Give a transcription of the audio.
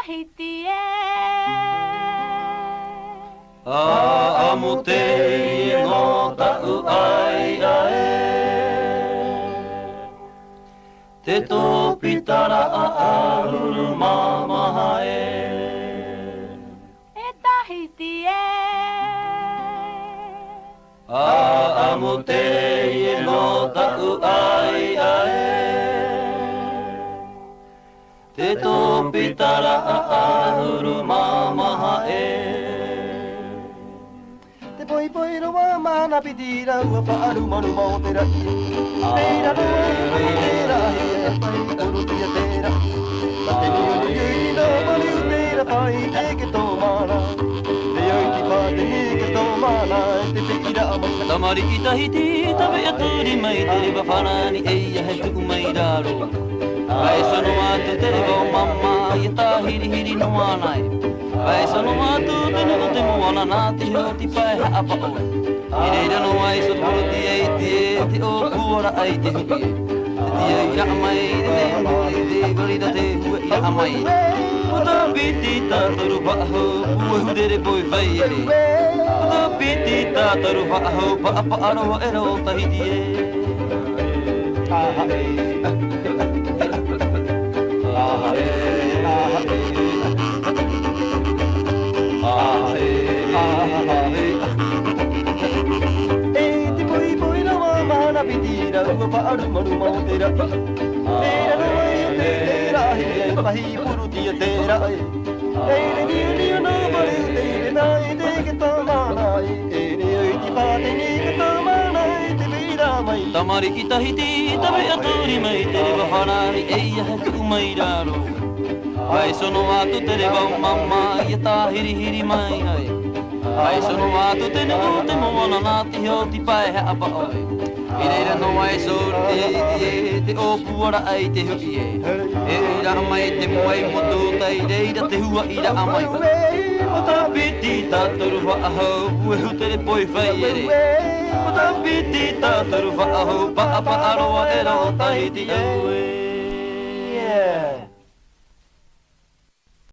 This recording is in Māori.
Tahiti e amu te ingo ta'u ai ae te topi tara a lulu mamaha e Tahiti e amu te ingo ta'u ai ae te topi tara a lulu mamaha Poi poi no wa mana pitira ua paaru manu mau tera tera no tera pai uru tia tera te ni ni no mani tera pai te ke to mana te yoi ki pa te ni ke to mana te pira ama Tamari ki Tahiti tabe aturi mai tere bafanani eia he tu mai raro Ai sono atu tere ba mamma ia tahiri hiri no anai Ai sono atu tene no te moana na te hoti pai ha apa o Ireira no ai so polo ti ei te o kuora ai te huki Te ia ira mai te ngoli te goli da te hua ira mai Puta piti ta toru paho ua hudere poi vai ere Puta piti ta toru paho pa apa aroa ero Tahiti e Pitira ua paaru manu mau tera tera no tera he pai puru tia tera e ni ni no mari tera nai te ke to mana e ni ti pa te ni ke to mana te vira mai Tamari ki Tahiti tabe aturi mai tere bafanani eia he tu mai raro Ai sono atu tere ba mamma ia tahiri hiri mai ai Ai sono atu tene o te moana na te hoti pai he apa oi Ireira no ai so te o puara ai te huki e ira mai te moai motu tai reira te hua ira amai Mota piti ta toru wa aho ue hutere poi whai ere Mota piti ta toru wa aho pa apa aroa era o Tahiti e yeah